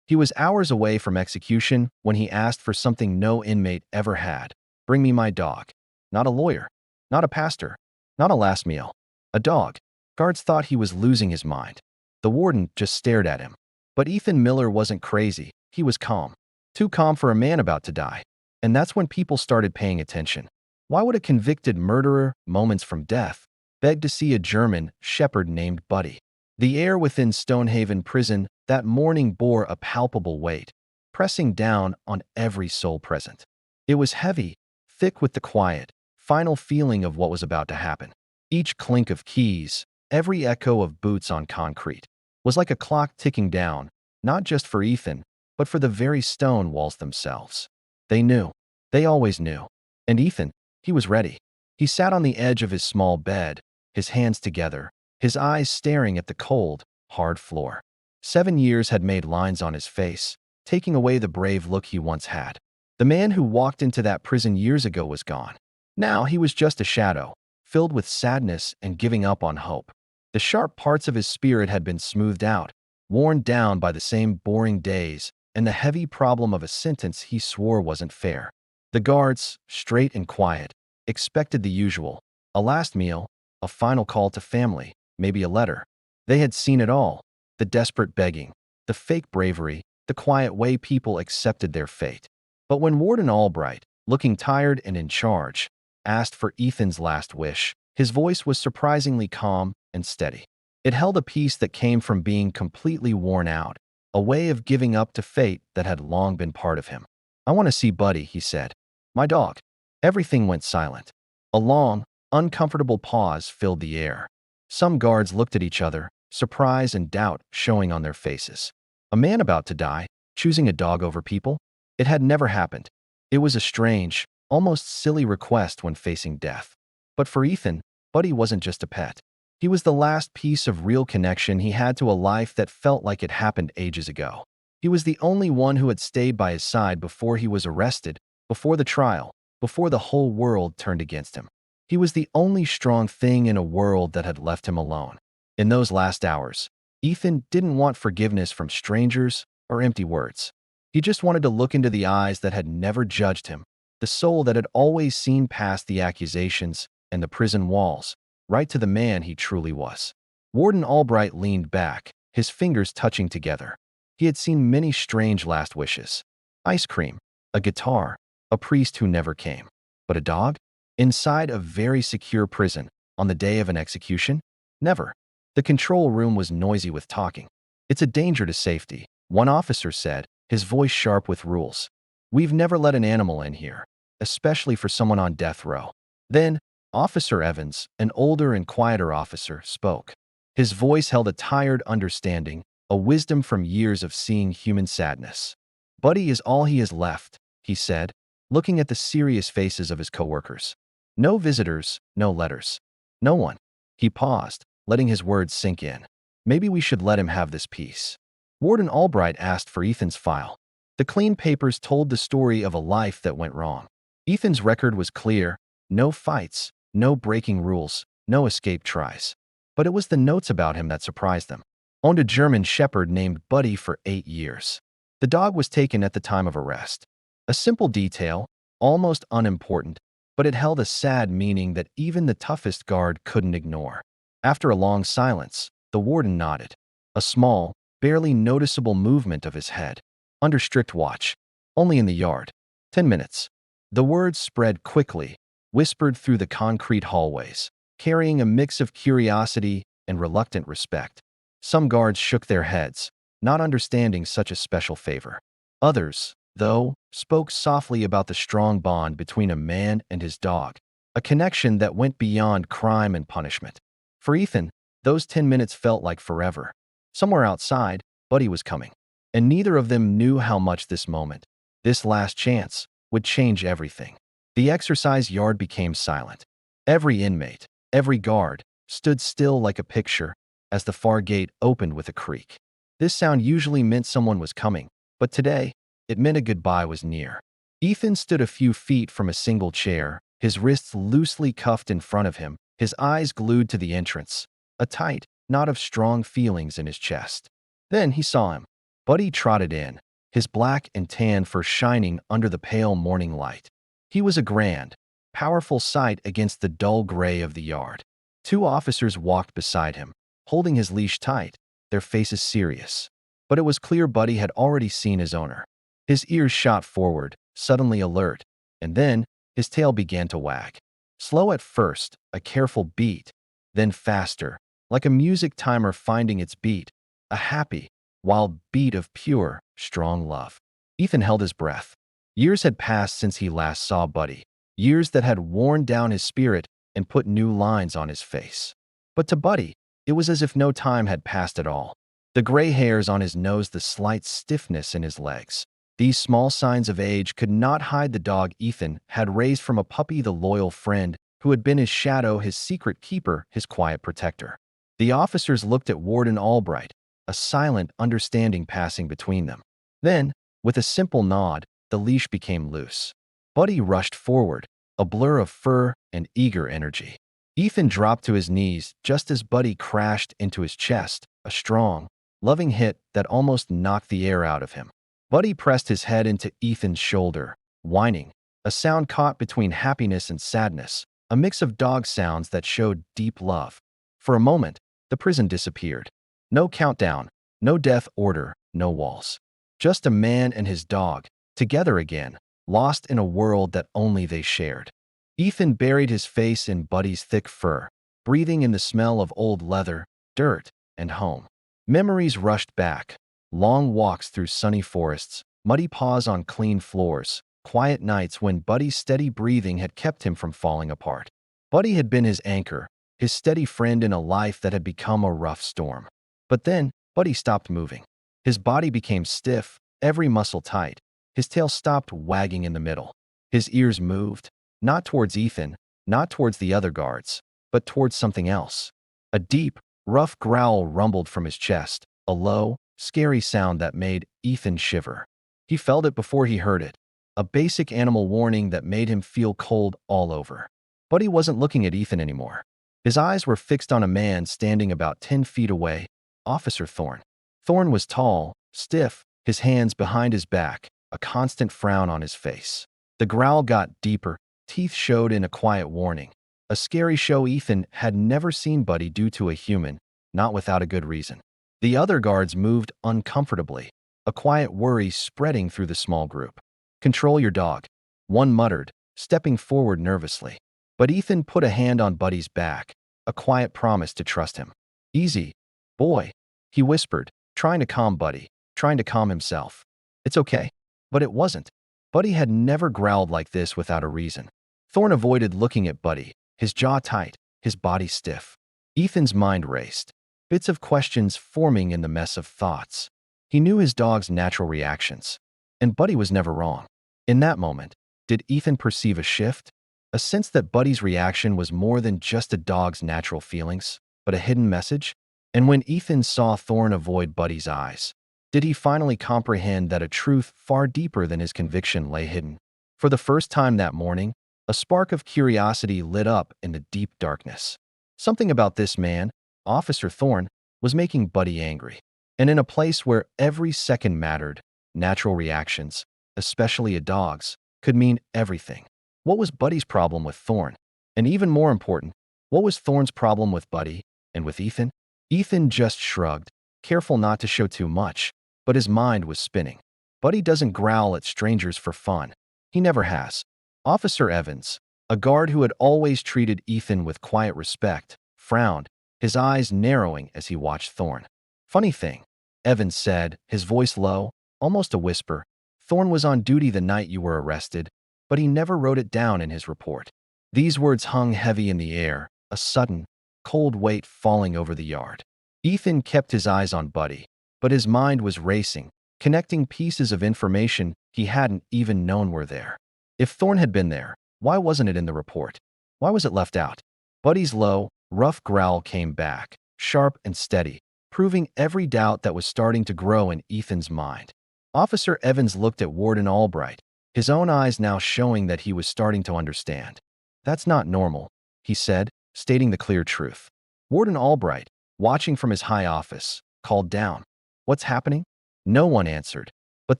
He was hours away from execution when he asked for something no inmate ever had. Bring me my dog. Not a lawyer. Not a pastor. Not a last meal. A dog. Guards thought he was losing his mind. The warden just stared at him. But Ethan Miller wasn't crazy. He was calm. Too calm for a man about to die. And that's when people started paying attention. Why would a convicted murderer, moments from death, beg to see a German shepherd named Buddy? The air within Stonehaven prison that morning bore a palpable weight, pressing down on every soul present. It was heavy, thick with the quiet, final feeling of what was about to happen. Each clink of keys, every echo of boots on concrete, was like a clock ticking down, not just for Ethan, but for the very stone walls themselves. They knew. They always knew. And Ethan, he was ready. He sat on the edge of his small bed, his hands together, his eyes staring at the cold, hard floor. 7 years had made lines on his face, taking away the brave look he once had. The man who walked into that prison years ago was gone. Now he was just a shadow, filled with sadness and giving up on hope. The sharp parts of his spirit had been smoothed out, worn down by the same boring days and the heavy problem of a sentence he swore wasn't fair. The guards, straight and quiet, expected the usual: a last meal, a final call to family, maybe a letter. They had seen it all: the desperate begging, the fake bravery, the quiet way people accepted their fate. But when Warden Albright, looking tired and in charge, asked for Ethan's last wish, his voice was surprisingly calm and steady. It held a peace that came from being completely worn out, a way of giving up to fate that had long been part of him. "I want to see Buddy," he said. "My dog." Everything went silent. A long, uncomfortable pause filled the air. Some guards looked at each other, surprise and doubt showing on their faces. A man about to die, choosing a dog over people? It had never happened. It was a strange, almost silly request when facing death. But for Ethan, Buddy wasn't just a pet. He was the last piece of real connection he had to a life that felt like it happened ages ago. He was the only one who had stayed by his side before he was arrested, before the trial, before the whole world turned against him. He was the only strong thing in a world that had left him alone. In those last hours, Ethan didn't want forgiveness from strangers or empty words. He just wanted to look into the eyes that had never judged him, the soul that had always seen past the accusations and the prison walls, right to the man he truly was. Warden Albright leaned back, his fingers touching together. He had seen many strange last wishes. Ice cream, a guitar, a priest who never came. But a dog? Inside a very secure prison, on the day of an execution? Never. The control room was noisy with talking. "It's a danger to safety," one officer said, his voice sharp with rules. "We've never let an animal in here, especially for someone on death row." Then, Officer Evans, an older and quieter officer, spoke. His voice held a tired understanding, a wisdom from years of seeing human sadness. "Buddy is all he has left," he said, looking at the serious faces of his coworkers. "No visitors, no letters. No one." He paused, letting his words sink in. "Maybe we should let him have this peace." Warden Albright asked for Ethan's file. The clean papers told the story of a life that went wrong. Ethan's record was clear: no fights, no breaking rules, no escape tries. But it was the notes about him that surprised them. Owned a German shepherd named Buddy for 8 years. The dog was taken at the time of arrest. A simple detail, almost unimportant, but it held a sad meaning that even the toughest guard couldn't ignore. After a long silence, the warden nodded. A small, barely noticeable movement of his head. "Under strict watch. Only in the yard. 10 minutes." The words spread quickly, whispered through the concrete hallways, carrying a mix of curiosity and reluctant respect. Some guards shook their heads, not understanding such a special favor. Others, though, spoke softly about the strong bond between a man and his dog, a connection that went beyond crime and punishment. For Ethan, those 10 minutes felt like forever. Somewhere outside, Buddy was coming. And neither of them knew how much this moment, this last chance, would change everything. The exercise yard became silent. Every inmate, every guard, stood still like a picture as the far gate opened with a creak. This sound usually meant someone was coming, but today, it meant a goodbye was near. Ethan stood a few feet from a single chair, his wrists loosely cuffed in front of him, his eyes glued to the entrance, a tight knot of strong feelings in his chest. Then he saw him. Buddy trotted in, his black and tan fur shining under the pale morning light. He was a grand, powerful sight against the dull gray of the yard. Two officers walked beside him, holding his leash tight, their faces serious. But it was clear Buddy had already seen his owner. His ears shot forward, suddenly alert, and then his tail began to wag. Slow at first, a careful beat, then faster, like a music timer finding its beat, a happy, wild beat of pure, strong love. Ethan held his breath. Years had passed since he last saw Buddy, years that had worn down his spirit and put new lines on his face. But to Buddy, it was as if no time had passed at all. The gray hairs on his nose, the slight stiffness in his legs. These small signs of age could not hide the dog Ethan had raised from a puppy, the loyal friend who had been his shadow, his secret keeper, his quiet protector. The officers looked at Warden Albright, a silent understanding passing between them. Then, with a simple nod, the leash became loose. Buddy rushed forward, a blur of fur and eager energy. Ethan dropped to his knees just as Buddy crashed into his chest, a strong, loving hit that almost knocked the air out of him. Buddy pressed his head into Ethan's shoulder, whining, a sound caught between happiness and sadness, a mix of dog sounds that showed deep love. For a moment, the prison disappeared. No countdown, no death order, no walls. Just a man and his dog, together again, lost in a world that only they shared. Ethan buried his face in Buddy's thick fur, breathing in the smell of old leather, dirt, and home. Memories rushed back. Long walks through sunny forests, muddy paws on clean floors, quiet nights when Buddy's steady breathing had kept him from falling apart. Buddy had been his anchor, his steady friend in a life that had become a rough storm. But then, Buddy stopped moving. His body became stiff, every muscle tight. His tail stopped wagging in the middle. His ears moved, not towards Ethan, not towards the other guards, but towards something else. A deep, rough growl rumbled from his chest, a low, scary sound that made Ethan shiver. He felt it before he heard it, a basic animal warning that made him feel cold all over. But he wasn't looking at Ethan anymore. His eyes were fixed on a man standing about 10 feet away, Officer Thorne. Thorne was tall, stiff, his hands behind his back, a constant frown on his face. The growl got deeper, teeth showed in a quiet warning. A scary show Ethan had never seen Buddy do to a human, not without a good reason. The other guards moved uncomfortably, a quiet worry spreading through the small group. "Control your dog," one muttered, stepping forward nervously. But Ethan put a hand on Buddy's back, a quiet promise to trust him. "Easy, boy," he whispered, trying to calm Buddy, trying to calm himself. "It's okay." But it wasn't. Buddy had never growled like this without a reason. Thorne avoided looking at Buddy, his jaw tight, his body stiff. Ethan's mind raced, bits of questions forming in the mess of thoughts. He knew his dog's natural reactions, and Buddy was never wrong. In that moment, did Ethan perceive a shift? A sense that Buddy's reaction was more than just a dog's natural feelings, but a hidden message? And when Ethan saw Thorne avoid Buddy's eyes, did he finally comprehend that a truth far deeper than his conviction lay hidden? For the first time that morning, a spark of curiosity lit up in the deep darkness. Something about this man, Officer Thorne, was making Buddy angry. And in a place where every second mattered, natural reactions, especially a dog's, could mean everything. What was Buddy's problem with Thorne? And even more important, what was Thorne's problem with Buddy and with Ethan? Ethan just shrugged, careful not to show too much, but his mind was spinning. Buddy doesn't growl at strangers for fun. He never has. Officer Evans, a guard who had always treated Ethan with quiet respect, frowned, his eyes narrowing as he watched Thorne. "Funny thing," Evans said, his voice low, almost a whisper. "Thorne was on duty the night you were arrested, but he never wrote it down in his report." These words hung heavy in the air, a sudden, cold weight falling over the yard. Ethan kept his eyes on Buddy, but his mind was racing, connecting pieces of information he hadn't even known were there. If Thorne had been there, why wasn't it in the report? Why was it left out? Buddy's low, rough growl came back, sharp and steady, proving every doubt that was starting to grow in Ethan's mind. Officer Evans looked at Warden Albright, his own eyes now showing that he was starting to understand. "That's not normal," he said, stating the clear truth. Warden Albright, watching from his high office, called down. "What's happening?" No one answered, but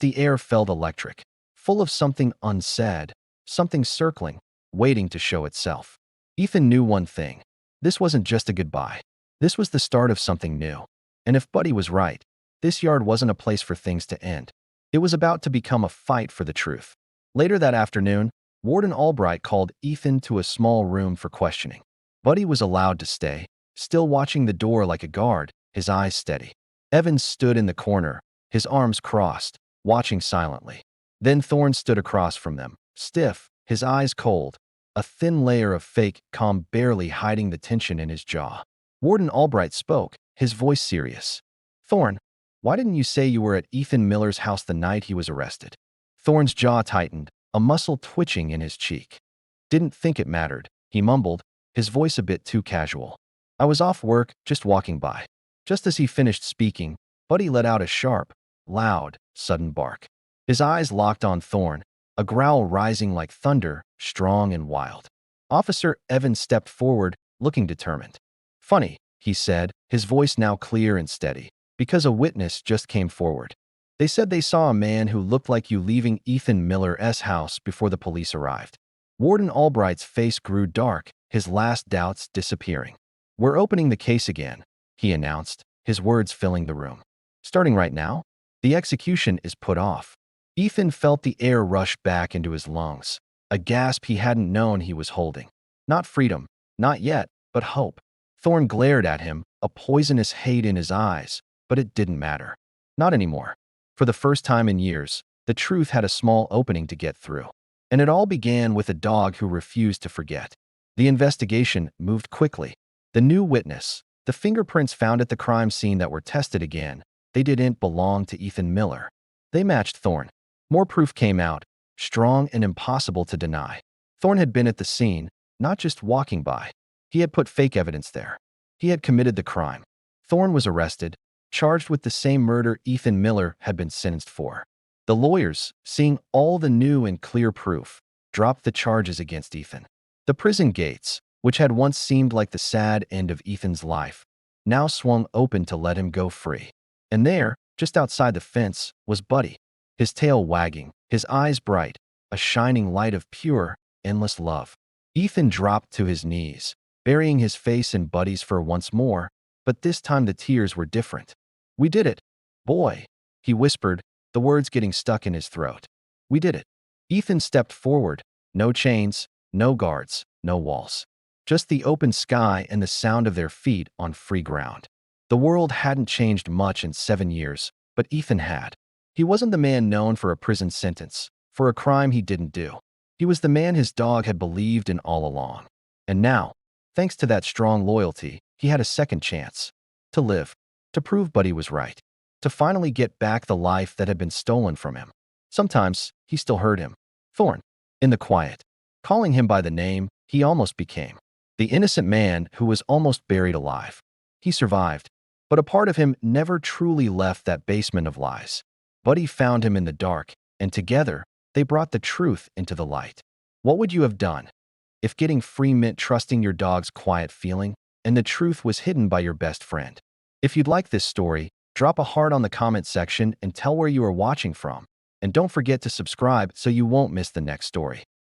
the air felt electric, full of something unsaid, something circling, waiting to show itself. Ethan knew one thing. This wasn't just a goodbye. This was the start of something new. And if Buddy was right, this yard wasn't a place for things to end. It was about to become a fight for the truth. Later that afternoon, Warden Albright called Ethan to a small room for questioning. Buddy was allowed to stay, still watching the door like a guard, his eyes steady. Evans stood in the corner, his arms crossed, watching silently. Then Thorne stood across from them, stiff, his eyes cold, a thin layer of fake calm barely hiding the tension in his jaw. Warden Albright spoke, his voice serious. "Thorne, why didn't you say you were at Ethan Miller's house the night he was arrested?" Thorne's jaw tightened, a muscle twitching in his cheek. "Didn't think it mattered," he mumbled, his voice a bit too casual. "I was off work, just walking by." Just as he finished speaking, Buddy let out a sharp, loud, sudden bark. His eyes locked on Thorne, a growl rising like thunder, strong and wild. Officer Evans stepped forward, looking determined. "Funny," he said, his voice now clear and steady, "because a witness just came forward. They said they saw a man who looked like you leaving Ethan Miller's house before the police arrived." Warden Albright's face grew dark, his last doubts disappearing. "We're opening the case again," he announced, his words filling the room. "Starting right now, the execution is put off." Ethan felt the air rush back into his lungs, a gasp he hadn't known he was holding. Not freedom, not yet, but hope. Thorne glared at him, a poisonous hate in his eyes, but it didn't matter. Not anymore. For the first time in years, the truth had a small opening to get through. And it all began with a dog who refused to forget. The investigation moved quickly. The new witness, the fingerprints found at the crime scene that were tested again, they didn't belong to Ethan Miller. They matched Thorne. More proof came out, strong and impossible to deny. Thorne had been at the scene, not just walking by. He had put fake evidence there. He had committed the crime. Thorne was arrested, charged with the same murder Ethan Miller had been sentenced for. The lawyers, seeing all the new and clear proof, dropped the charges against Ethan. The prison gates, which had once seemed like the sad end of Ethan's life, now swung open to let him go free. And there, just outside the fence, was Buddy, his tail wagging, his eyes bright, a shining light of pure, endless love. Ethan dropped to his knees, burying his face in Buddy's fur once more, but this time the tears were different. "We did it, boy," he whispered, the words getting stuck in his throat. "We did it." Ethan stepped forward, no chains, no guards, no walls. Just the open sky and the sound of their feet on free ground. The world hadn't changed much in 7 years, but Ethan had. He wasn't the man known for a prison sentence, for a crime he didn't do. He was the man his dog had believed in all along. And now, thanks to that strong loyalty, he had a second chance. To live, to prove Buddy was right, to finally get back the life that had been stolen from him. Sometimes, he still heard him. Thorne. In the quiet. Calling him by the name he almost became. The innocent man who was almost buried alive. He survived, but a part of him never truly left that basement of lies. Buddy found him in the dark, and together, they brought the truth into the light. What would you have done if getting free meant trusting your dog's quiet feeling, and the truth was hidden by your best friend? If you'd like this story, drop a heart on the comment section and tell where you are watching from. And don't forget to subscribe so you won't miss the next story.